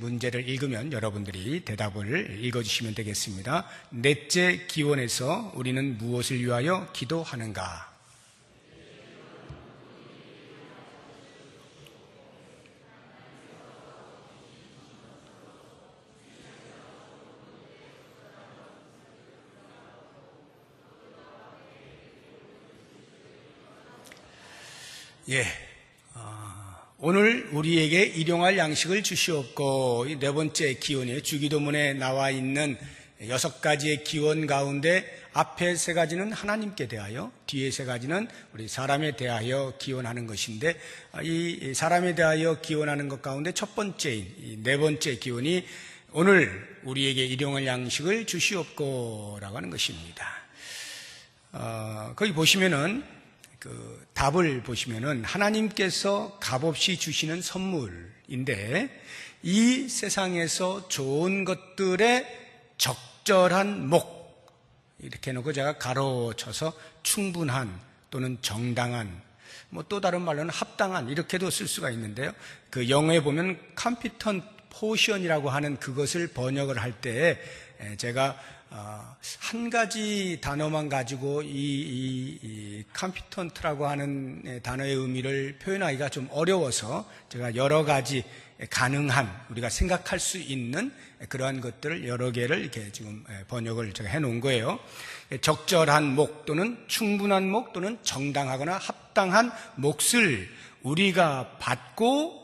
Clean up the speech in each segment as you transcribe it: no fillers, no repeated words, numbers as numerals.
문제를 읽으면 여러분들이 대답을 읽어주시면 되겠습니다. 넷째 기원에서 우리는 무엇을 위하여 기도하는가? 오늘 우리에게 일용할 양식을 주시옵고, 이 네 번째 기원이에요. 주기도문에 나와 있는 6가지의 기원 가운데 앞에 3가지는 하나님께 대하여, 뒤에 3가지는 우리 사람에 대하여 기원하는 것인데, 이 사람에 대하여 기원하는 것 가운데 첫 번째인 이 네 번째 기원이 오늘 우리에게 일용할 양식을 주시옵고라고 하는 것입니다. 거기 보시면은 답을 보시면은 하나님께서 값없이 주시는 선물인데, 이 세상에서 좋은 것들의 적절한 목, 이렇게 해놓고 제가 가로쳐서 충분한 또는 정당한, 또 다른 말로는 합당한, 이렇게도 쓸 수가 있는데요. 그 영어에 보면 competent portion이라고 하는 그것을 번역을 할 때 제가 한 가지 단어만 가지고 이 competent라고 하는 단어의 의미를 표현하기가 좀 어려워서 제가 여러 가지 가능한, 우리가 생각할 수 있는 그러한 것들을 여러 개를 이렇게 지금 번역을 제가 해놓은 거예요. 적절한 목 또는 충분한 목 또는 정당하거나 합당한 몫을 우리가 받고,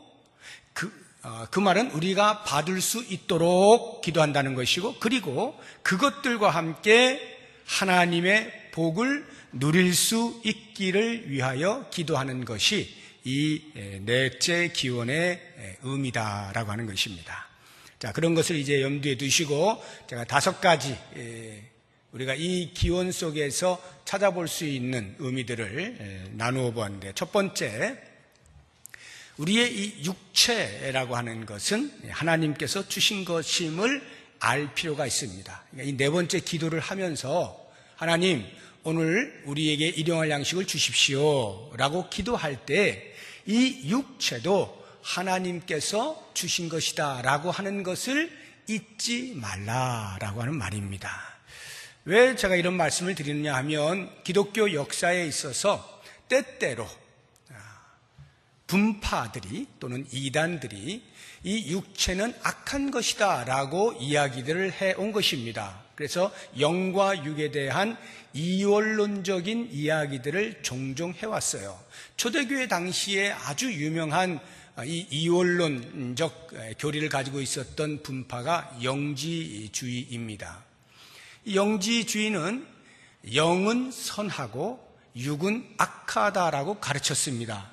그 말은 우리가 받을 수 있도록 기도한다는 것이고, 그리고 그것들과 함께 하나님의 복을 누릴 수 있기를 위하여 기도하는 것이 이 넷째 기원의 의미다라고 하는 것입니다. 자, 그런 것을 이제 염두에 두시고 제가 5가지 우리가 이 기원 속에서 찾아볼 수 있는 의미들을 나누어 보았는데, 첫 번째, 우리의 이 육체라고 하는 것은 하나님께서 주신 것임을 알 필요가 있습니다. 그러니까 이 네 번째 기도를 하면서 하나님, 오늘 우리에게 일용할 양식을 주십시오 라고 기도할 때 이 육체도 하나님께서 주신 것이다 라고 하는 것을 잊지 말라라고 하는 말입니다. 왜 제가 이런 말씀을 드리느냐 하면, 기독교 역사에 있어서 때때로 분파들이 또는 이단들이 이 육체는 악한 것이다 라고 이야기들을 해온 것입니다. 그래서 영과 육에 대한 이원론적인 이야기들을 종종 해왔어요. 초대교회 당시에 아주 유명한 이 이원론적 교리를 가지고 있었던 분파가 영지주의입니다. 이 영지주의는 영은 선하고 육은 악하다라고 가르쳤습니다.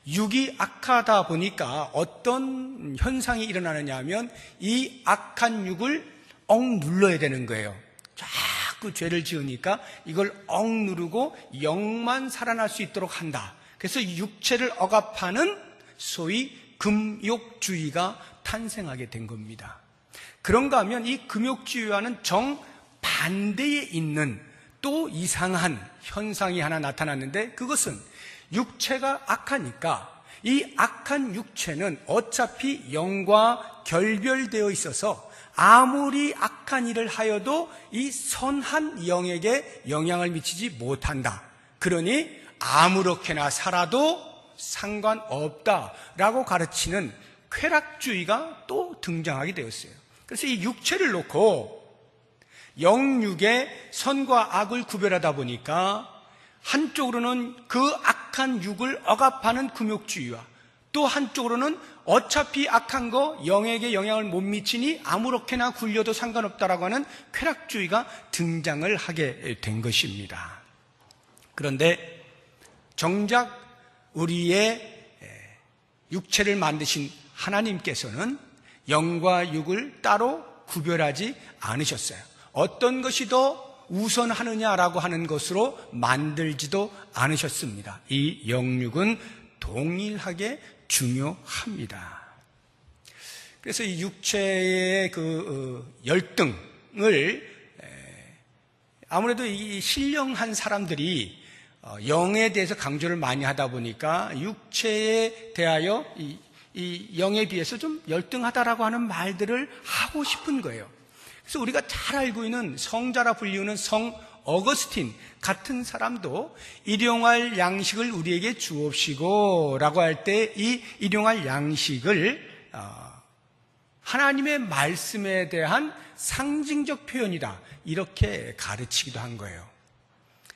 육이 악하다 보니까 어떤 현상이 일어나느냐 하면 이 악한 육을 억눌러야 되는 거예요. 자꾸 죄를 지으니까 이걸 억누르고 영만 살아날 수 있도록 한다. 그래서 육체를 억압하는 소위 금욕주의가 탄생하게 된 겁니다. 그런가 하면 이 금욕주의와는 정반대에 있는 또 이상한 현상이 하나 나타났는데, 그것은 육체가 악하니까 이 악한 육체는 어차피 영과 결별되어 있어서 아무리 악한 일을 하여도 이 선한 영에게 영향을 미치지 못한다. 그러니 아무렇게나 살아도 상관없다라고 가르치는 쾌락주의가 또 등장하게 되었어요. 그래서 이 육체를 놓고 영육의 선과 악을 구별하다 보니까 한쪽으로는 그 악한 육을 억압하는 금욕주의와 또 한쪽으로는 어차피 악한 거 영에게 영향을 못 미치니 아무렇게나 굴려도 상관없다라고 하는 쾌락주의가 등장을 하게 된 것입니다. 그런데 정작 우리의 육체를 만드신 하나님께서는 영과 육을 따로 구별하지 않으셨어요. 어떤 것이 더 우선하느냐라고 하는 것으로 만들지도 않으셨습니다. 이 영육은 동일하게 중요합니다. 그래서 이 육체의 열등을 아무래도 이 신령한 사람들이 영에 대해서 강조를 많이 하다 보니까 육체에 대하여 이 이 영에 비해서 좀 열등하다라고 하는 말들을 하고 싶은 거예요. 그래서 우리가 잘 알고 있는 성자라 불리우는 성 어거스틴 같은 사람도 일용할 양식을 우리에게 주옵시고 라고 할 때 이 일용할 양식을 하나님의 말씀에 대한 상징적 표현이다 이렇게 가르치기도 한 거예요.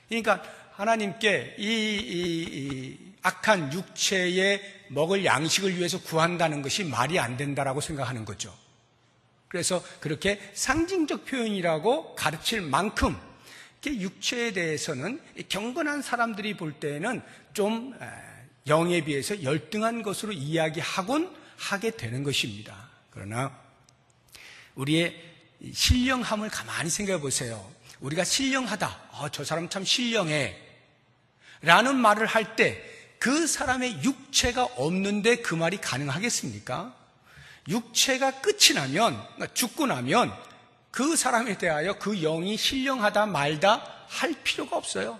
그러니까 하나님께 이 악한 육체에 먹을 양식을 위해서 구한다는 것이 말이 안 된다라고 생각하는 거죠. 그래서 그렇게 상징적 표현이라고 가르칠 만큼 육체에 대해서는 경건한 사람들이 볼 때에는 좀 영에 비해서 열등한 것으로 이야기하곤 하게 되는 것입니다. 그러나 우리의 신령함을 가만히 생각해 보세요. 우리가 신령하다, 저 사람 참 신령해 라는 말을 할 때 그 사람의 육체가 없는데 그 말이 가능하겠습니까? 육체가 끝이 나면, 그러니까 죽고 나면 그 사람에 대하여 그 영이 신령하다 말다 할 필요가 없어요.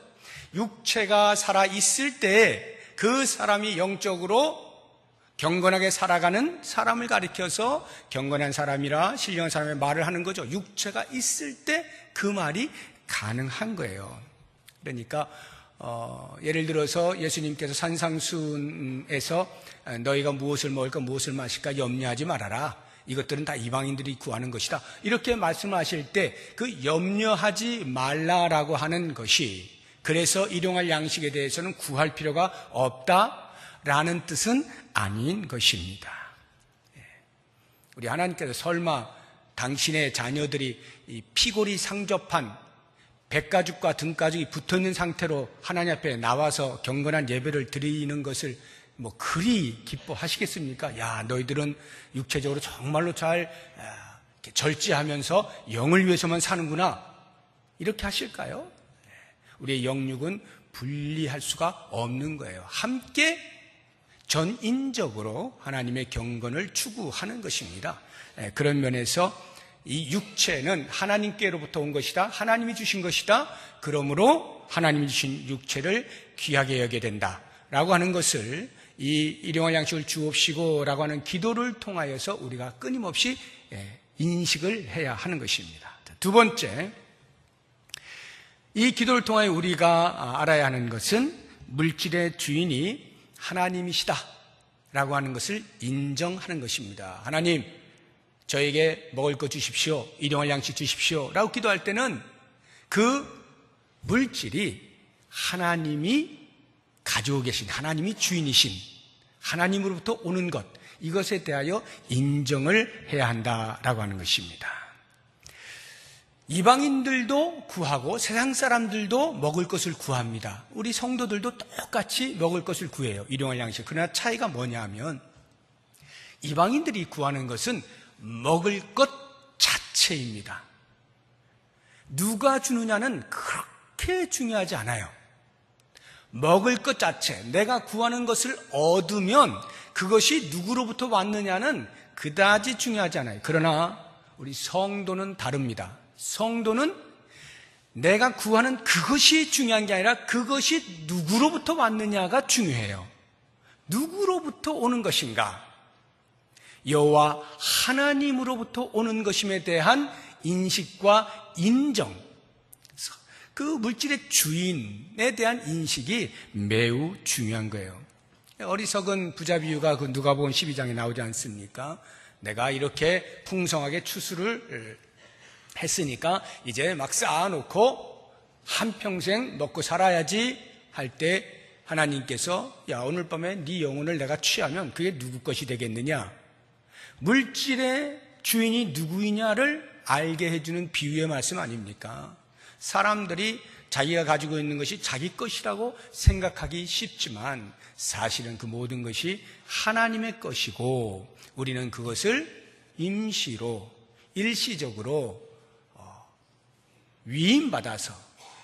육체가 살아있을 때 그 사람이 영적으로 경건하게 살아가는 사람을 가리켜서 경건한 사람이라 신령한 사람의 말을 하는 거죠. 육체가 있을 때 그 말이 가능한 거예요. 그러니까 예를 들어서 예수님께서 산상수훈에서 너희가 무엇을 먹을까 무엇을 마실까 염려하지 말아라. 이것들은 다 이방인들이 구하는 것이다. 이렇게 말씀하실 때 그 염려하지 말라라고 하는 것이 그래서 일용할 양식에 대해서는 구할 필요가 없다라는 뜻은 아닌 것입니다. 우리 하나님께서 설마 당신의 자녀들이 이 피골이 상접한 백가죽과 등가죽이 붙어있는 상태로 하나님 앞에 나와서 경건한 예배를 드리는 것을 그리 기뻐하시겠습니까? 야, 너희들은 육체적으로 정말로 잘 절제하면서 영을 위해서만 사는구나. 이렇게 하실까요? 우리의 영육은 분리할 수가 없는 거예요. 함께 전인적으로 하나님의 경건을 추구하는 것입니다. 그런 면에서 이 육체는 하나님께로부터 온 것이다. 하나님이 주신 것이다. 그러므로 하나님이 주신 육체를 귀하게 여겨야 된다. 라고 하는 것을 이 일용할 양식을 주옵시고 라고 하는 기도를 통하여서 우리가 끊임없이 인식을 해야 하는 것입니다. 두 번째, 이 기도를 통하여 우리가 알아야 하는 것은 물질의 주인이 하나님이시다 라고 하는 것을 인정하는 것입니다. 하나님, 저에게 먹을 것 주십시오. 일용할 양식 주십시오. 라고 기도할 때는 그 물질이 하나님이 가지고 계신, 하나님이 주인이신, 하나님으로부터 오는 것, 이것에 대하여 인정을 해야 한다라고 하는 것입니다. 이방인들도 구하고 세상 사람들도 먹을 것을 구합니다. 우리 성도들도 똑같이 먹을 것을 구해요. 일용할 양식. 그러나 차이가 뭐냐 하면 이방인들이 구하는 것은 먹을 것 자체입니다. 누가 주느냐는 그렇게 중요하지 않아요. 먹을 것 자체, 내가 구하는 것을 얻으면 그것이 누구로부터 왔느냐는 그다지 중요하지 않아요. 그러나 우리 성도는 다릅니다. 성도는 내가 구하는 그것이 중요한 게 아니라 그것이 누구로부터 왔느냐가 중요해요. 누구로부터 오는 것인가? 여호와 하나님으로부터 오는 것임에 대한 인식과 인정, 그 물질의 주인에 대한 인식이 매우 중요한 거예요. 어리석은 부자 비유가 그 누가복음 12장에 나오지 않습니까? 내가 이렇게 풍성하게 추수를 했으니까 이제 막 쌓아놓고 한평생 먹고 살아야지 할 때 하나님께서 야, 오늘 밤에 네 영혼을 내가 취하면 그게 누구 것이 되겠느냐? 물질의 주인이 누구이냐를 알게 해주는 비유의 말씀 아닙니까? 사람들이 자기가 가지고 있는 것이 자기 것이라고 생각하기 쉽지만 사실은 그 모든 것이 하나님의 것이고 우리는 그것을 임시로 일시적으로 위임받아서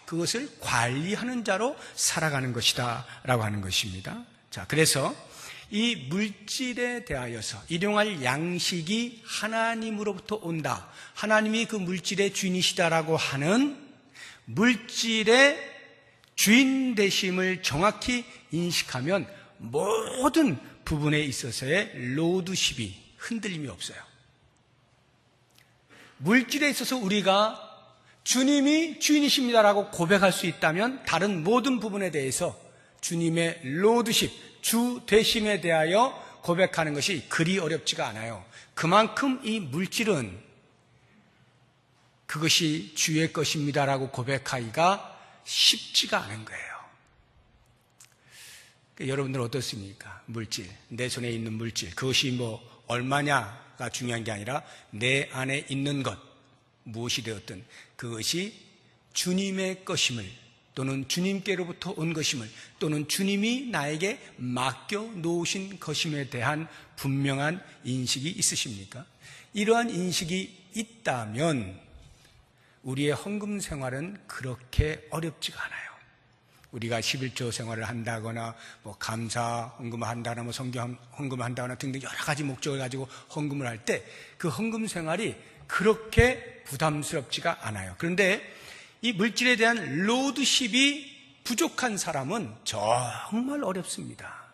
그것을 관리하는 자로 살아가는 것이다 라고 하는 것입니다. 자, 그래서 이 물질에 대하여서 일용할 양식이 하나님으로부터 온다. 하나님이 그 물질의 주인이시다라고 하는 물질의 주인 되심을 정확히 인식하면 모든 부분에 있어서의 로드십이 흔들림이 없어요. 물질에 있어서 우리가 주님이 주인이십니다라고 고백할 수 있다면 다른 모든 부분에 대해서 주님의 로드십, 주 되심에 대하여 고백하는 것이 그리 어렵지가 않아요. 그만큼 이 물질은 그것이 주의 것입니다라고 고백하기가 쉽지가 않은 거예요. 여러분들 어떻습니까? 물질, 내 손에 있는 물질, 그것이 뭐 얼마냐가 중요한 게 아니라 내 안에 있는 것, 무엇이 되었든 그것이 주님의 것임을, 또는 주님께로부터 온 것임을, 또는 주님이 나에게 맡겨 놓으신 것임에 대한 분명한 인식이 있으십니까? 이러한 인식이 있다면 우리의 헌금 생활은 그렇게 어렵지가 않아요. 우리가 11조 생활을 한다거나 뭐 감사 헌금을 한다거나 뭐 성경 헌금을 한다거나 등등 여러 가지 목적을 가지고 헌금을 할 때 그 헌금 생활이 그렇게 부담스럽지가 않아요. 그런데 이 물질에 대한 로드십이 부족한 사람은 정말 어렵습니다.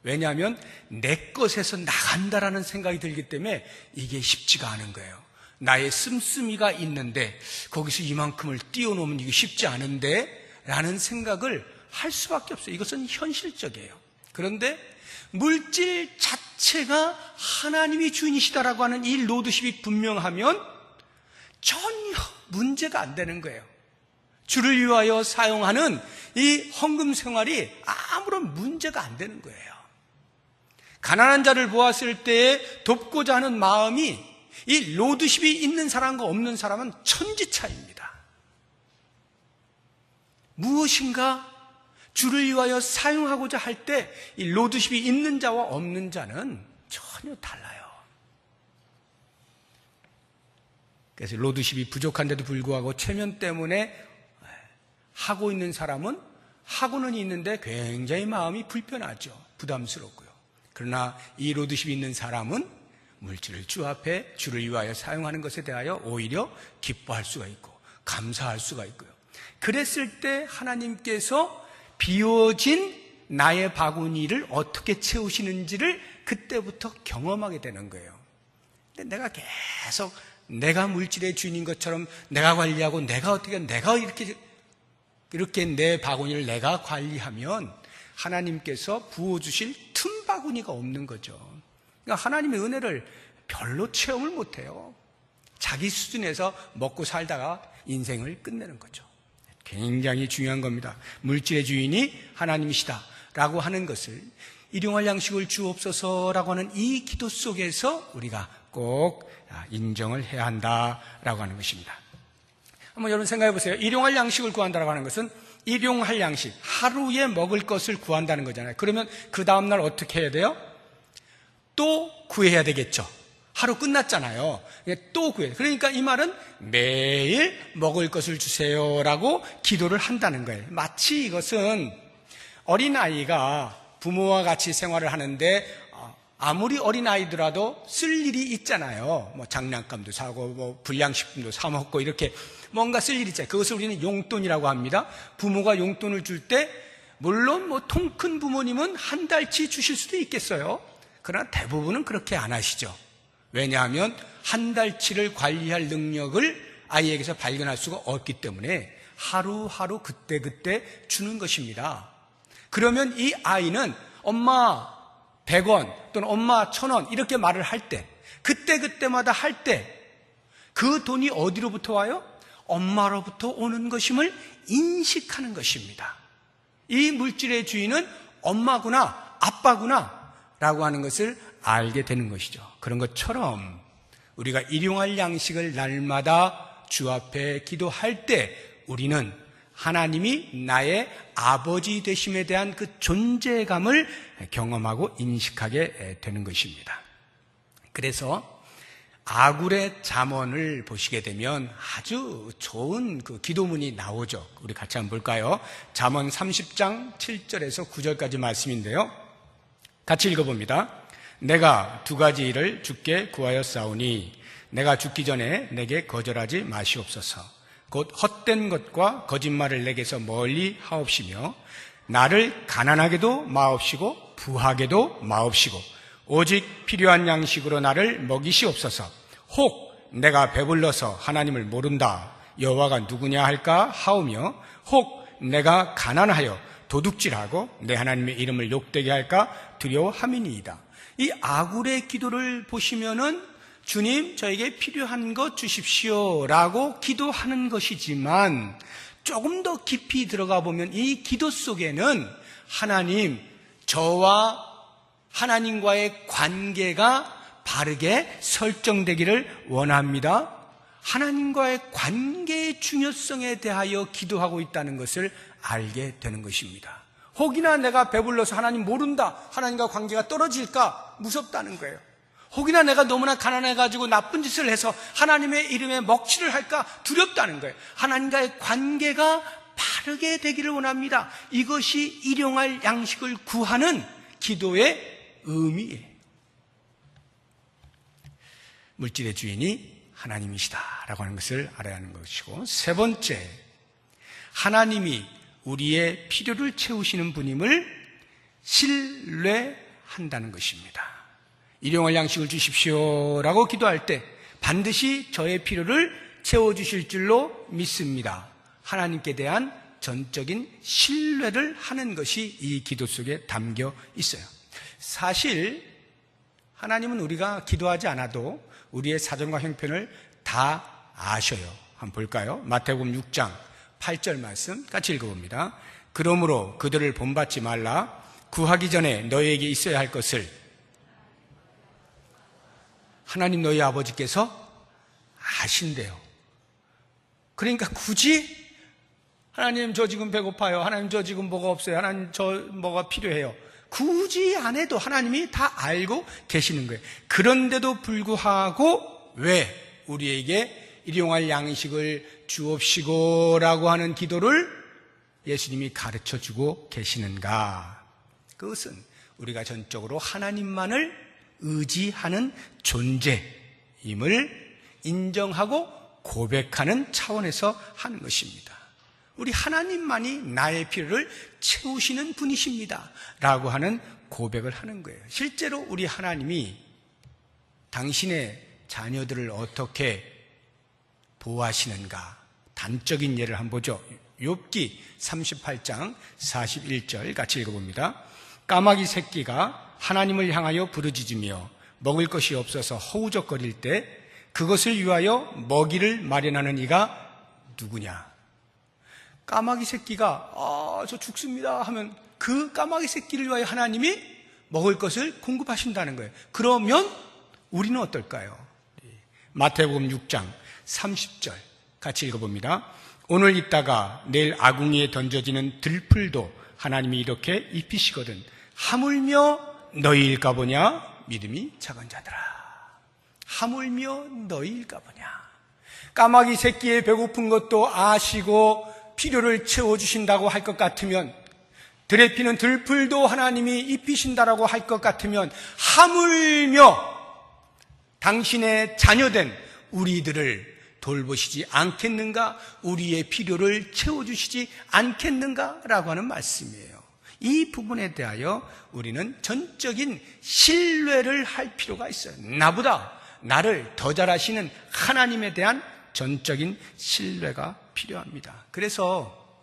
왜냐하면 내 것에서 나간다라는 생각이 들기 때문에 이게 쉽지가 않은 거예요. 나의 씀씀이가 있는데 거기서 이만큼을 띄워놓으면 이게 쉽지 않은데 라는 생각을 할 수밖에 없어요. 이것은 현실적이에요. 그런데 물질 자체가 하나님이 주인이시다라고 하는 이 로드십이 분명하면 전혀 문제가 안 되는 거예요. 주를 위하여 사용하는 이 헌금 생활이 아무런 문제가 안 되는 거예요. 가난한 자를 보았을 때에 돕고자 하는 마음이 이 로드십이 있는 사람과 없는 사람은 천지차이입니다. 무엇인가 주를 위하여 사용하고자 할 때 이 로드십이 있는 자와 없는 자는 전혀 달라요. 그래서 로드십이 부족한데도 불구하고 체면 때문에 하고 있는 사람은 하고는 있는데 굉장히 마음이 불편하죠. 부담스럽고요. 그러나 이 로드십이 있는 사람은 물질을 주 앞에 주를 위하여 사용하는 것에 대하여 오히려 기뻐할 수가 있고 감사할 수가 있고요. 그랬을 때 하나님께서 비워진 나의 바구니를 어떻게 채우시는지를 그때부터 경험하게 되는 거예요. 근데 내가 계속 내가 물질의 주인인 것처럼 내가 관리하고 내가 이렇게 내 바구니를 내가 관리하면 하나님께서 부어주실 틈 바구니가 없는 거죠. 그러니까 하나님의 은혜를 별로 체험을 못해요. 자기 수준에서 먹고 살다가 인생을 끝내는 거죠. 굉장히 중요한 겁니다. 물질의 주인이 하나님이시다라고 하는 것을 일용할 양식을 주옵소서라고 하는 이 기도 속에서 우리가 꼭 인정을 해야 한다라고 하는 것입니다. 한번 여러분 생각해 보세요. 일용할 양식을 구한다라고 하는 것은 일용할 양식, 하루에 먹을 것을 구한다는 거잖아요. 그러면 그 다음날 어떻게 해야 돼요? 또 구해야 되겠죠. 하루 끝났잖아요. 또 구해요. 그러니까 이 말은 매일 먹을 것을 주세요라고 기도를 한다는 거예요. 마치 이것은 어린아이가 부모와 같이 생활을 하는데 아무리 어린아이더라도 쓸 일이 있잖아요. 뭐 장난감도 사고 뭐 불량식품도 사 먹고 이렇게 뭔가 쓸 일이 있잖아요. 그것을 우리는 용돈이라고 합니다. 부모가 용돈을 줄 때 물론 뭐 통 큰 부모님은 한 달치 주실 수도 있겠어요. 그러나 대부분은 그렇게 안 하시죠. 왜냐하면 한 달치를 관리할 능력을 아이에게서 발견할 수가 없기 때문에 하루하루 그때그때 주는 것입니다. 그러면 이 아이는 엄마 100원 또는 엄마 1000원 이렇게 말을 할 때 그때그때마다 할 때 그 돈이 어디로부터 와요? 엄마로부터 오는 것임을 인식하는 것입니다. 이 물질의 주인은 엄마구나 아빠구나 라고 하는 것을 알게 되는 것이죠. 그런 것처럼 우리가 일용할 양식을 날마다 주 앞에 기도할 때 우리는 하나님이 나의 아버지 되심에 대한 그 존재감을 경험하고 인식하게 되는 것입니다. 그래서 아굴의 잠언을 보시게 되면 아주 좋은 그 기도문이 나오죠. 우리 같이 한번 볼까요? 잠언 30장 7절에서 9절까지 말씀인데요. 같이 읽어봅니다. 내가 두 가지 일을 주께 구하였사오니 내가 죽기 전에 내게 거절하지 마시옵소서. 곧 헛된 것과 거짓말을 내게서 멀리 하옵시며 나를 가난하게도 마옵시고 부하게도 마옵시고 오직 필요한 양식으로 나를 먹이시옵소서. 혹 내가 배불러서 하나님을 모른다 여호와가 누구냐 할까 하오며 혹 내가 가난하여 도둑질하고 내 하나님의 이름을 욕되게 할까 두려워함이니이다. 이 아굴의 기도를 보시면은 주님 저에게 필요한 것 주십시오 라고 기도하는 것이지만 조금 더 깊이 들어가 보면 이 기도 속에는 하나님, 저와 하나님과의 관계가 바르게 설정되기를 원합니다. 하나님과의 관계의 중요성에 대하여 기도하고 있다는 것을 알게 되는 것입니다. 혹이나 내가 배불러서 하나님 모른다, 하나님과 관계가 떨어질까 무섭다는 거예요. 혹이나 내가 너무나 가난해가지고 나쁜 짓을 해서 하나님의 이름에 먹칠을 할까 두렵다는 거예요. 하나님과의 관계가 바르게 되기를 원합니다. 이것이 일용할 양식을 구하는 기도의 의미예요. 물질의 주인이 하나님이시다라고 하는 것을 알아야 하는 것이고, 세 번째, 하나님이 우리의 필요를 채우시는 분임을 신뢰한다는 것입니다. 일용할 양식을 주십시오라고 기도할 때 반드시 저의 필요를 채워주실 줄로 믿습니다. 하나님께 대한 전적인 신뢰를 하는 것이 이 기도 속에 담겨 있어요. 사실 하나님은 우리가 기도하지 않아도 우리의 사정과 형편을 다 아셔요. 한번 볼까요? 마태복음 6장 8절 말씀 같이 읽어봅니다. 그러므로 그들을 본받지 말라. 구하기 전에 너희에게 있어야 할 것을 하나님 너희 아버지께서 아신대요. 그러니까 굳이 하나님 저 지금 배고파요, 하나님 저 지금 뭐가 없어요, 하나님 저 뭐가 필요해요, 굳이 안 해도 하나님이 다 알고 계시는 거예요. 그런데도 불구하고 왜 우리에게 일용할 양식을 주옵시고라고 하는 기도를 예수님이 가르쳐주고 계시는가? 그것은 우리가 전적으로 하나님만을 의지하는 존재임을 인정하고 고백하는 차원에서 하는 것입니다. 우리 하나님만이 나의 필요를 채우시는 분이십니다 라고 하는 고백을 하는 거예요. 실제로 우리 하나님이 당신의 자녀들을 어떻게 보호하시는가, 단적인 예를 한번 보죠. 욥기 38장 41절 같이 읽어봅니다. 까마귀 새끼가 하나님을 향하여 부르짖으며 먹을 것이 없어서 허우적거릴 때 그것을 위하여 먹이를 마련하는 이가 누구냐? 까마귀 새끼가 저 죽습니다 하면 그 까마귀 새끼를 위하여 하나님이 먹을 것을 공급하신다는 거예요. 그러면 우리는 어떨까요? 마태복음 6장 30절 같이 읽어봅니다. 오늘 있다가 내일 아궁이에 던져지는 들풀도 하나님이 이렇게 입히시거든 하물며 너희일까 보냐? 믿음이 작은 자들아, 하물며 너희일까 보냐? 까마귀 새끼의 배고픈 것도 아시고 필요를 채워주신다고 할 것 같으면, 들에 피는 들풀도 하나님이 입히신다라고 할 것 같으면 하물며 당신의 자녀된 우리들을 돌보시지 않겠는가? 우리의 필요를 채워주시지 않겠는가라고 하는 말씀이에요. 이 부분에 대하여 우리는 전적인 신뢰를 할 필요가 있어요. 나보다 나를 더 잘 아시는 하나님에 대한 전적인 신뢰가 필요합니다. 그래서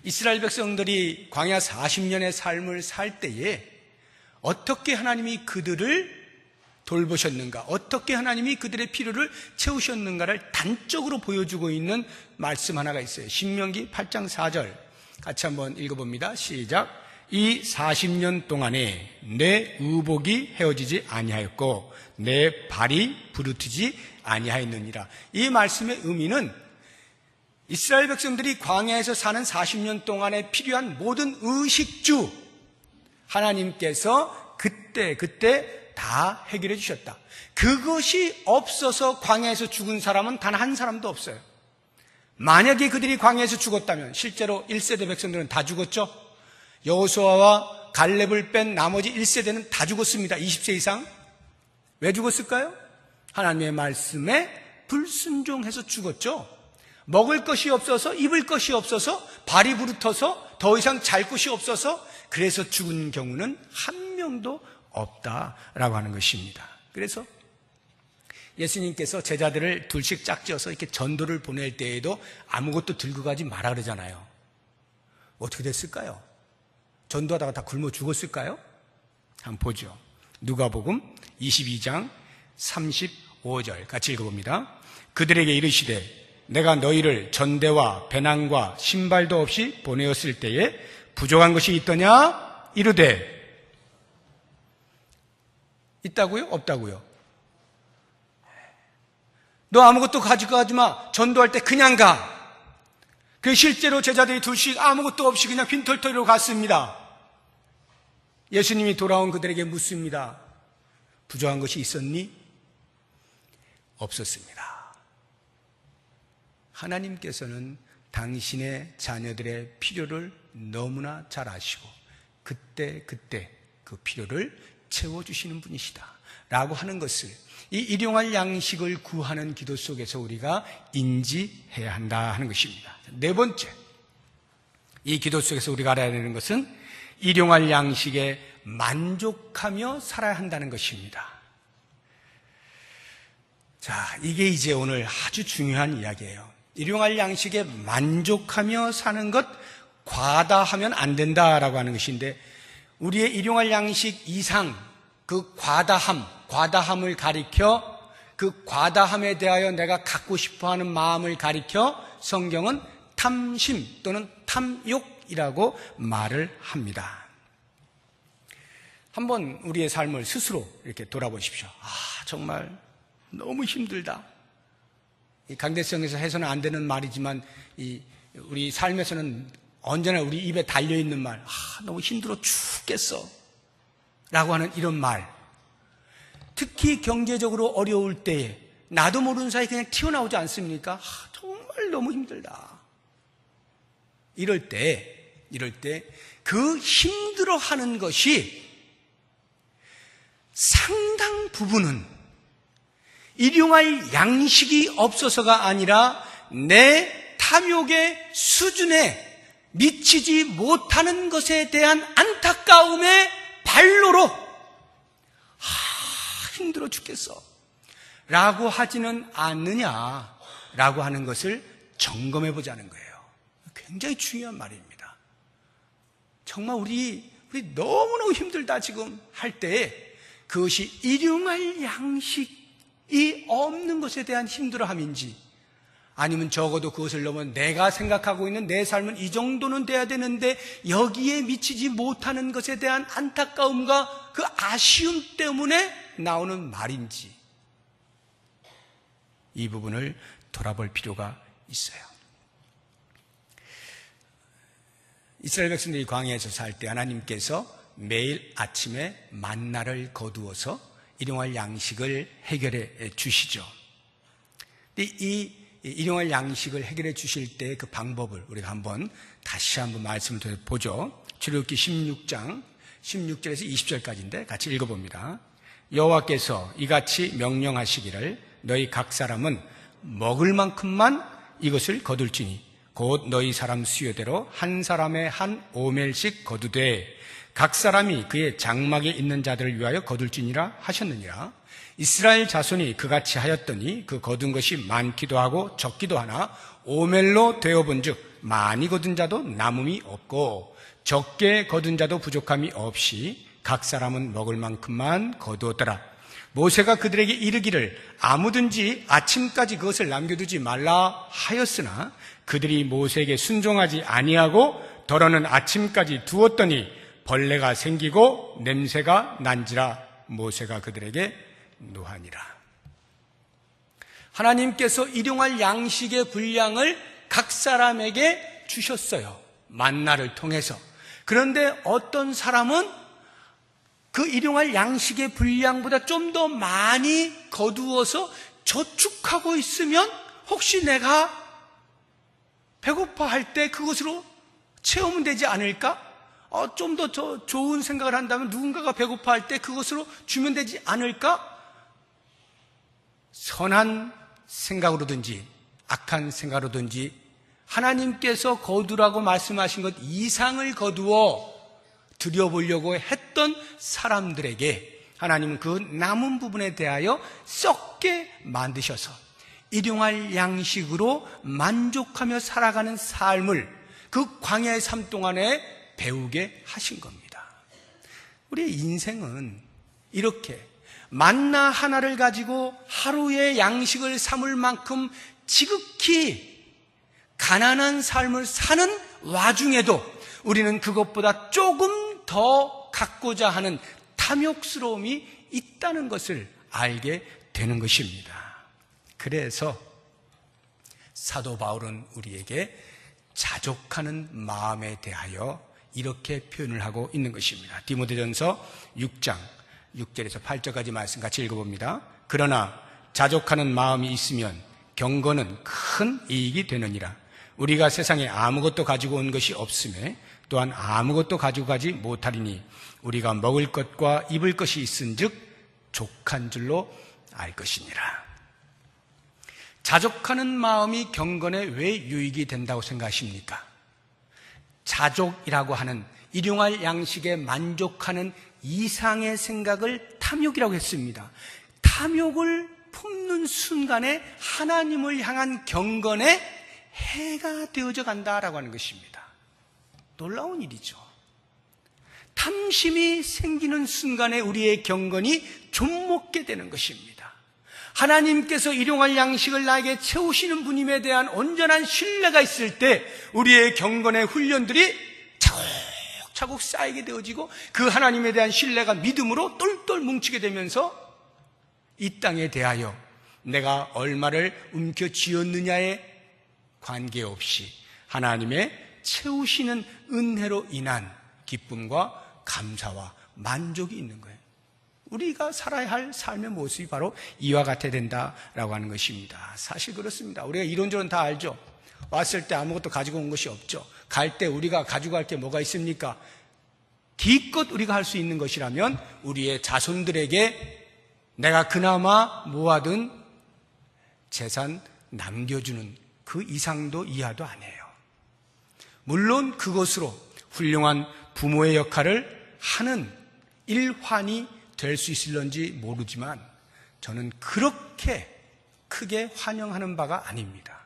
이스라엘 백성들이 광야 40년의 삶을 살 때에 어떻게 하나님이 그들을 돌보셨는가, 어떻게 하나님이 그들의 필요를 채우셨는가를 단적으로 보여주고 있는 말씀 하나가 있어요. 신명기 8장 4절 같이 한번 읽어봅니다. 시작. 이 40년 동안에 내 의복이 헤어지지 아니하였고 내 발이 부르트지 아니하였느니라. 이 말씀의 의미는 이스라엘 백성들이 광야에서 사는 40년 동안에 필요한 모든 의식주 하나님께서 그때 다 해결해 주셨다. 그것이 없어서 광야에서 죽은 사람은 단 한 사람도 없어요. 만약에 그들이 광야에서 죽었다면 실제로 1세대 백성들은 다 죽었죠. 여호수아와 갈렙을 뺀 나머지 1세대는 다 죽었습니다. 20세 이상. 왜 죽었을까요? 하나님의 말씀에 불순종해서 죽었죠. 먹을 것이 없어서, 입을 것이 없어서, 발이 부르터서, 더 이상 잘 곳이 없어서 그래서 죽은 경우는 한 명도 없다라고 하는 것입니다. 그래서 예수님께서 제자들을 둘씩 짝지어서 이렇게 전도를 보낼 때에도 아무것도 들고 가지 마라 그러잖아요. 어떻게 됐을까요? 전도하다가 다 굶어 죽었을까요? 한번 보죠. 누가복음 22장 35절 같이 읽어봅니다. 그들에게 이르시되 내가 너희를 전대와 배낭과 신발도 없이 보내었을 때에 부족한 것이 있더냐? 이르되 있다고요? 없다고요? 너 아무것도 가지고 가지 마. 전도할 때 그냥 가. 그 실제로 제자들이 둘씩 아무것도 없이 그냥 빈털터리로 갔습니다. 예수님이 돌아온 그들에게 묻습니다. 부족한 것이 있었니? 없었습니다. 하나님께서는 당신의 자녀들의 필요를 너무나 잘 아시고 그때 그 필요를 채워주시는 분이시다 라고 하는 것을 이 일용할 양식을 구하는 기도 속에서 우리가 인지해야 한다 하는 것입니다. 네 번째, 이 기도 속에서 우리가 알아야 되는 것은 일용할 양식에 만족하며 살아야 한다는 것입니다. 자, 이게 이제 오늘 아주 중요한 이야기예요. 일용할 양식에 만족하며 사는 것, 과다하면 안 된다라고 하는 것인데 우리의 일용할 양식 이상 그 과다함을 가리켜 그 과다함에 대하여 내가 갖고 싶어하는 마음을 가리켜 성경은 탐심 또는 탐욕이라고 말을 합니다. 한번 우리의 삶을 스스로 이렇게 돌아보십시오. 정말 너무 힘들다. 이 강대성에서 해서는 안 되는 말이지만 우리 삶에서는 언제나 우리 입에 달려있는 말, 너무 힘들어 죽겠어 라고 하는 이런 말, 특히 경제적으로 어려울 때에 나도 모르는 사이에 그냥 튀어나오지 않습니까? 정말 너무 힘들다. 이럴 때 그 힘들어하는 것이 상당 부분은 일용할 양식이 없어서가 아니라 내 탐욕의 수준에 미치지 못하는 것에 대한 안타까움의 발로로 힘들어 죽겠어 라고 하지는 않느냐라고 하는 것을 점검해 보자는 거예요. 굉장히 중요한 말입니다. 정말 우리 너무너무 힘들다 지금 할 때 그것이 일용할 양식이 없는 것에 대한 힘들어함인지 아니면 적어도 그것을 넘어 내가 생각하고 있는 내 삶은 이 정도는 돼야 되는데 여기에 미치지 못하는 것에 대한 안타까움과 그 아쉬움 때문에 나오는 말인지 이 부분을 돌아볼 필요가 있어요. 이스라엘 백성들이 광야에서 살 때 하나님께서 매일 아침에 만나를 거두어서 일용할 양식을 해결해 주시죠. 이 일용할 양식을 해결해 주실 때 그 방법을 우리가 다시 한번 말씀을 보죠. 출애굽기 16장 16절에서 20절까지인데 같이 읽어봅니다. 여호와께서 이같이 명령하시기를 너희 각 사람은 먹을 만큼만 이것을 거둘지니 곧 너희 사람 수요대로 한 사람의 한 오멜씩 거두되 각 사람이 그의 장막에 있는 자들을 위하여 거둘지니라 하셨느니라. 이스라엘 자손이 그같이 하였더니 그 거둔 것이 많기도 하고 적기도 하나 오멜로 되어본즉 많이 거둔 자도 남음이 없고 적게 거둔 자도 부족함이 없이 각 사람은 먹을 만큼만 거두었더라. 모세가 그들에게 이르기를 아무든지 아침까지 그것을 남겨두지 말라 하였으나 그들이 모세에게 순종하지 아니하고 더러는 아침까지 두었더니 벌레가 생기고 냄새가 난지라. 모세가 그들에게 노하니라. 하나님께서 일용할 양식의 분량을 각 사람에게 주셨어요. 만나를 통해서. 그런데 어떤 사람은 그 일용할 양식의 분량보다 좀 더 많이 거두어서 저축하고 있으면 혹시 내가 배고파할 때 그것으로 채우면 되지 않을까? 좀 더 좋은 생각을 한다면 누군가가 배고파할 때 그것으로 주면 되지 않을까? 선한 생각으로든지 악한 생각으로든지 하나님께서 거두라고 말씀하신 것 이상을 거두어 드려보려고 했던 사람들에게 하나님은 그 남은 부분에 대하여 썩게 만드셔서 일용할 양식으로 만족하며 살아가는 삶을 그 광야의 삶 동안에 배우게 하신 겁니다. 우리의 인생은 이렇게 만나 하나를 가지고 하루의 양식을 삼을 만큼 지극히 가난한 삶을 사는 와중에도 우리는 그것보다 조금 더 갖고자 하는 탐욕스러움이 있다는 것을 알게 되는 것입니다. 그래서 사도 바울은 우리에게 자족하는 마음에 대하여 이렇게 표현을 하고 있는 것입니다. 디모데전서 6장 6절에서 8절까지 말씀 같이 읽어봅니다. 그러나 자족하는 마음이 있으면 경건은 큰 이익이 되느니라. 우리가 세상에 아무것도 가지고 온 것이 없음에 또한 아무것도 가지고 가지 못하리니 우리가 먹을 것과 입을 것이 있은즉 족한 줄로 알 것이니라. 자족하는 마음이 경건에 왜 유익이 된다고 생각하십니까? 자족이라고 하는 일용할 양식에 만족하는 이상의 생각을 탐욕이라고 했습니다. 탐욕을 품는 순간에 하나님을 향한 경건에 해가 되어져 간다라고 하는 것입니다. 놀라운 일이죠. 탐심이 생기는 순간에 우리의 경건이 좀먹게 되는 것입니다. 하나님께서 일용할 양식을 나에게 채우시는 분임에 대한 온전한 신뢰가 있을 때 우리의 경건의 훈련들이 차곡차곡 쌓이게 되어지고 그 하나님에 대한 신뢰가 믿음으로 똘똘 뭉치게 되면서 이 땅에 대하여 내가 얼마를 움켜쥐었느냐에 관계없이 하나님의 채우시는 은혜로 인한 기쁨과 감사와 만족이 있는 거예요. 우리가 살아야 할 삶의 모습이 바로 이와 같아야 된다라고 하는 것입니다. 사실 그렇습니다. 우리가 이론적으로는 다 알죠. 왔을 때 아무것도 가지고 온 것이 없죠. 갈 때 우리가 가지고 갈 게 뭐가 있습니까? 기껏 우리가 할 수 있는 것이라면 우리의 자손들에게 내가 그나마 모아둔 재산 남겨주는 그 이상도 이하도 안 해요. 물론 그것으로 훌륭한 부모의 역할을 하는 일환이 될 수 있을런지 모르지만 저는 그렇게 크게 환영하는 바가 아닙니다.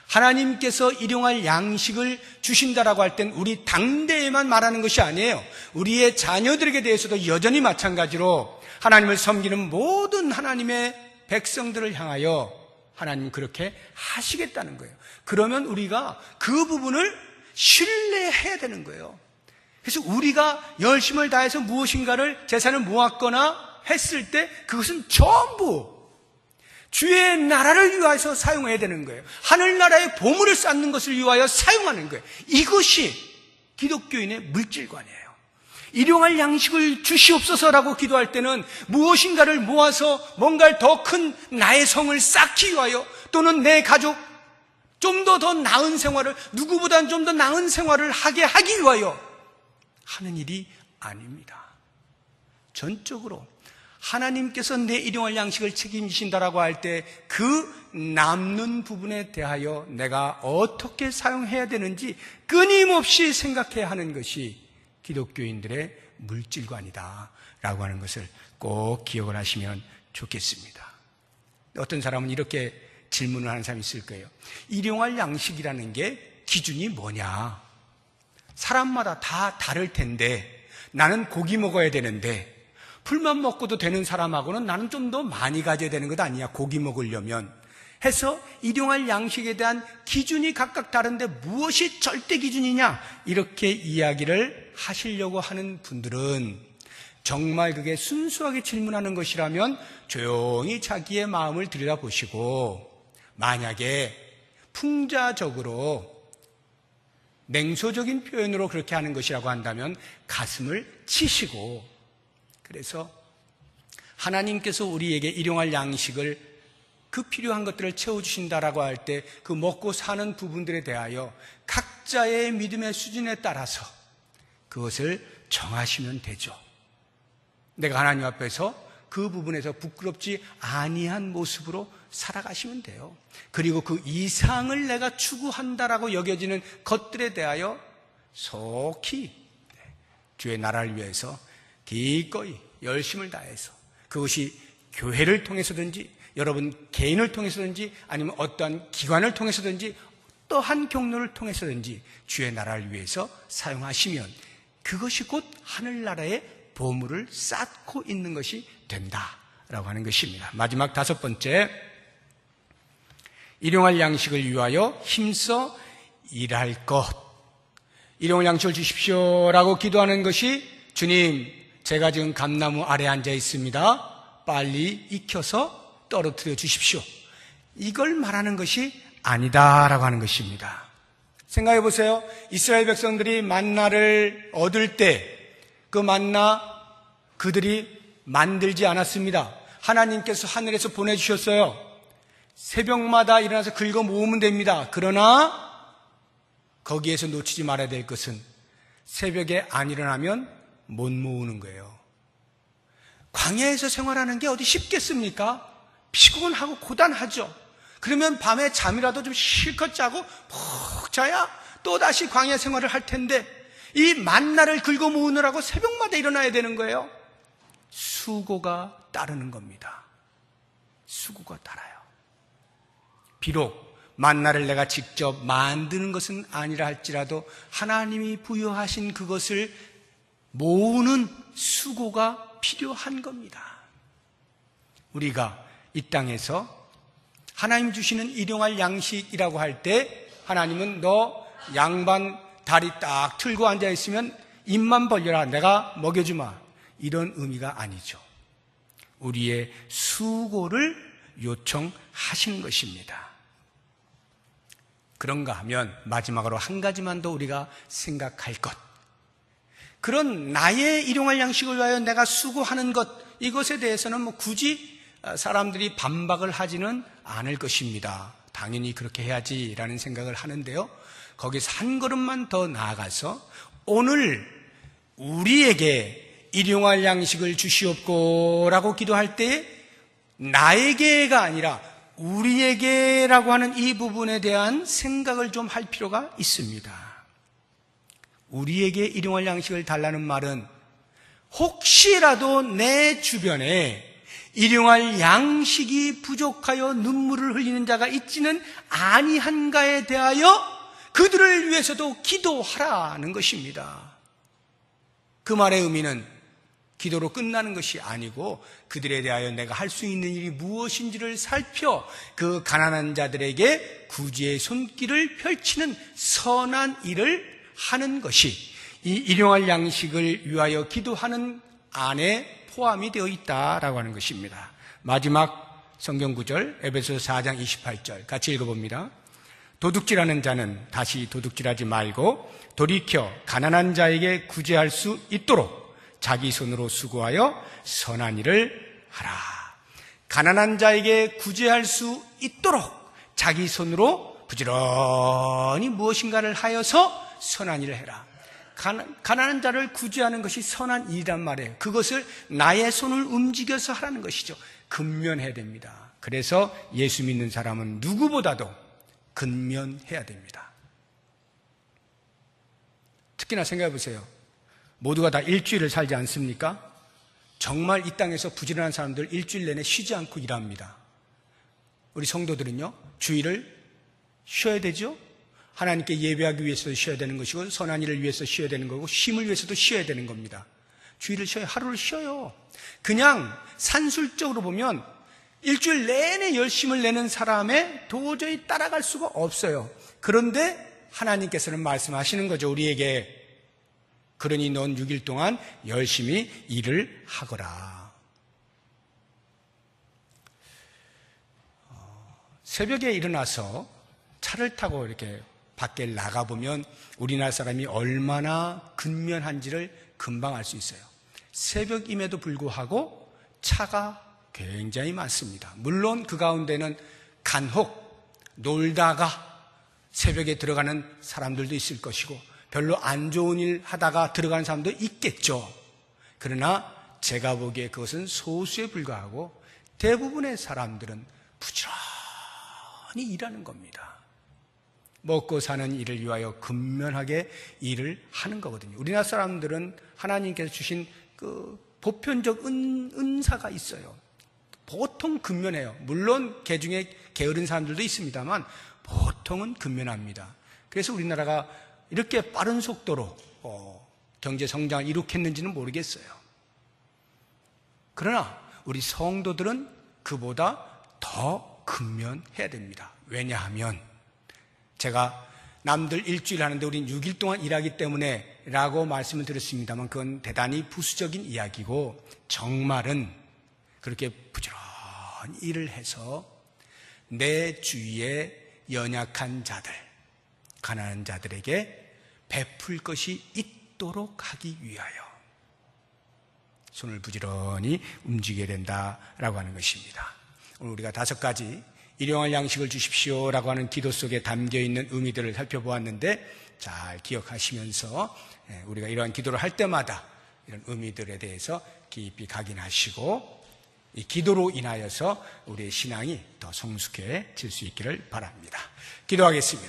하나님께서 일용할 양식을 주신다라고 할 땐 우리 당대에만 말하는 것이 아니에요. 우리의 자녀들에게 대해서도 여전히 마찬가지로 하나님을 섬기는 모든 하나님의 백성들을 향하여 하나님 그렇게 하시겠다는 거예요. 그러면 우리가 그 부분을 신뢰해야 되는 거예요. 그래서 우리가 열심을 다해서 무엇인가를 재산을 모았거나 했을 때 그것은 전부 주의 나라를 위하여서 사용해야 되는 거예요. 하늘나라의 보물을 쌓는 것을 위하여 사용하는 거예요. 이것이 기독교인의 물질관이에요. 일용할 양식을 주시옵소서라고 기도할 때는 무엇인가를 모아서 뭔가를 더 큰 나의 성을 쌓기 위하여 또는 내 가족 좀 더 나은 생활을 누구보다는 좀 더 나은 생활을 하게 하기 위하여 하는 일이 아닙니다. 전적으로 하나님께서 내 일용할 양식을 책임지신다라고 할 때 그 남는 부분에 대하여 내가 어떻게 사용해야 되는지 끊임없이 생각해야 하는 것이 기독교인들의 물질관이다라고 하는 것을 꼭 기억을 하시면 좋겠습니다. 어떤 사람은 이렇게 질문을 하는 사람이 있을 거예요. 일용할 양식이라는 게 기준이 뭐냐? 사람마다 다 다를 텐데 나는 고기 먹어야 되는데 풀만 먹고도 되는 사람하고는 나는 좀 더 많이 가져야 되는 것 아니냐, 고기 먹으려면 해서 일용할 양식에 대한 기준이 각각 다른데 무엇이 절대 기준이냐 이렇게 이야기를 하시려고 하는 분들은 정말 그게 순수하게 질문하는 것이라면 조용히 자기의 마음을 들여다보시고 만약에 풍자적으로 냉소적인 표현으로 그렇게 하는 것이라고 한다면 가슴을 치시고 그래서 하나님께서 우리에게 일용할 양식을 그 필요한 것들을 채워주신다라고 할 때 그 먹고 사는 부분들에 대하여 각자의 믿음의 수준에 따라서 그것을 정하시면 되죠. 내가 하나님 앞에서 그 부분에서 부끄럽지 아니한 모습으로 살아가시면 돼요. 그리고 그 이상을 내가 추구한다라고 여겨지는 것들에 대하여 속히 주의 나라를 위해서 기꺼이 열심을 다해서, 그것이 교회를 통해서든지 여러분 개인을 통해서든지 아니면 어떠한 기관을 통해서든지 또한 경로를 통해서든지 주의 나라를 위해서 사용하시면 그것이 곧 하늘나라의 보물을 쌓고 있는 것이 된다라고 하는 것입니다. 마지막 5번째, 일용할 양식을 위하여 힘써 일할 것. 일용할 양식을 주십시오라고 기도하는 것이, 주님, 제가 지금 감나무 아래 앉아 있습니다. 빨리 익혀서 떨어뜨려 주십시오. 이걸 말하는 것이 아니다라고 하는 것입니다. 생각해 보세요. 이스라엘 백성들이 만나를 얻을 때 그 만나 그들이 만들지 않았습니다. 하나님께서 하늘에서 보내주셨어요. 새벽마다 일어나서 긁어 모으면 됩니다. 그러나 거기에서 놓치지 말아야 될 것은 새벽에 안 일어나면 못 모으는 거예요. 광야에서 생활하는 게 어디 쉽겠습니까? 피곤하고 고단하죠. 그러면 밤에 잠이라도 좀 실컷 자고 푹 자야 또다시 광야 생활을 할 텐데, 이 만나를 긁어 모으느라고 새벽마다 일어나야 되는 거예요. 수고가 따르는 겁니다. 수고가 따라요. 비록 만나를 내가 직접 만드는 것은 아니라 할지라도 하나님이 부여하신 그것을 모으는 수고가 필요한 겁니다. 우리가 이 땅에서 하나님 주시는 일용할 양식이라고 할 때, 하나님은 너 양반 다리 딱 틀고 앉아있으면 입만 벌려라, 내가 먹여주마, 이런 의미가 아니죠. 우리의 수고를 요청하시는 것입니다. 그런가 하면 마지막으로 한 가지만 더 우리가 생각할 것, 그런 나의 일용할 양식을 위하여 내가 수고하는 것, 이것에 대해서는 굳이 사람들이 반박을 하지는 않을 것입니다. 당연히 그렇게 해야지라는 생각을 하는데요, 거기서 한 걸음만 더 나아가서 오늘 우리에게 일용할 양식을 주시옵고라고 기도할 때 나에게가 아니라 우리에게라고 하는 이 부분에 대한 생각을 좀 할 필요가 있습니다. 우리에게 일용할 양식을 달라는 말은 혹시라도 내 주변에 일용할 양식이 부족하여 눈물을 흘리는 자가 있지는 아니한가에 대하여 그들을 위해서도 기도하라는 것입니다. 그 말의 의미는 기도로 끝나는 것이 아니고 그들에 대하여 내가 할 수 있는 일이 무엇인지를 살펴 그 가난한 자들에게 구제의 손길을 펼치는 선한 일을 하는 것이 이 일용할 양식을 위하여 기도하는 안에 포함이 되어 있다라고 하는 것입니다. 마지막 성경 구절 에베소서 4장 28절 같이 읽어봅니다. 도둑질하는 자는 다시 도둑질하지 말고 돌이켜 가난한 자에게 구제할 수 있도록 자기 손으로 수고하여 선한 일을 하라. 가난한 자에게 구제할 수 있도록 자기 손으로 부지런히 무엇인가를 하여서 선한 일을 해라. 가난한 자를 구제하는 것이 선한 일이란 말이에요. 그것을 나의 손을 움직여서 하라는 것이죠. 근면해야 됩니다. 그래서 예수 믿는 사람은 누구보다도 근면해야 됩니다. 특히나 생각해 보세요. 모두가 다 일주일을 살지 않습니까? 정말 이 땅에서 부지런한 사람들 일주일 내내 쉬지 않고 일합니다. 우리 성도들은요, 주일을 쉬어야 되죠? 하나님께 예배하기 위해서도 쉬어야 되는 것이고 선한 일을 위해서 쉬어야 되는 거고 쉼을 위해서도 쉬어야 되는 겁니다. 주일을 쉬어요. 하루를 쉬어요. 그냥 산술적으로 보면 일주일 내내 열심을 내는 사람에 도저히 따라갈 수가 없어요. 그런데 하나님께서는 말씀하시는 거죠. 우리에게. 그러니 넌 6일 동안 열심히 일을 하거라. 새벽에 일어나서 차를 타고 이렇게 밖에 나가보면 우리나라 사람이 얼마나 근면한지를 금방 알 수 있어요. 새벽임에도 불구하고 차가 굉장히 많습니다. 물론 그 가운데는 간혹 놀다가 새벽에 들어가는 사람들도 있을 것이고 별로 안 좋은 일 하다가 들어가는 사람도 있겠죠. 그러나 제가 보기에 그것은 소수에 불과하고 대부분의 사람들은 부지런히 일하는 겁니다. 먹고 사는 일을 위하여 근면하게 일을 하는 거거든요. 우리나라 사람들은 하나님께서 주신 그 보편적 은사가 있어요. 보통 근면해요. 물론 개 중에 게으른 사람들도 있습니다만 보통은 근면합니다. 그래서 우리나라가 이렇게 빠른 속도로 경제 성장을 이룩했는지는 모르겠어요. 그러나 우리 성도들은 그보다 더 근면해야 됩니다. 왜냐하면 제가 남들 일주일 하는데 우린 6일 동안 일하기 때문에 라고 말씀을 드렸습니다만 그건 대단히 부수적인 이야기고 정말은 그렇게 부지런히 일을 해서 내 주위에 연약한 자들, 가난한 자들에게 베풀 것이 있도록 하기 위하여 손을 부지런히 움직여야 된다라고 하는 것입니다. 오늘 우리가 5가지 일용할 양식을 주십시오라고 하는 기도 속에 담겨있는 의미들을 살펴보았는데 잘 기억하시면서 우리가 이러한 기도를 할 때마다 이런 의미들에 대해서 깊이 각인하시고 이 기도로 인하여서 우리의 신앙이 더 성숙해질 수 있기를 바랍니다. 기도하겠습니다.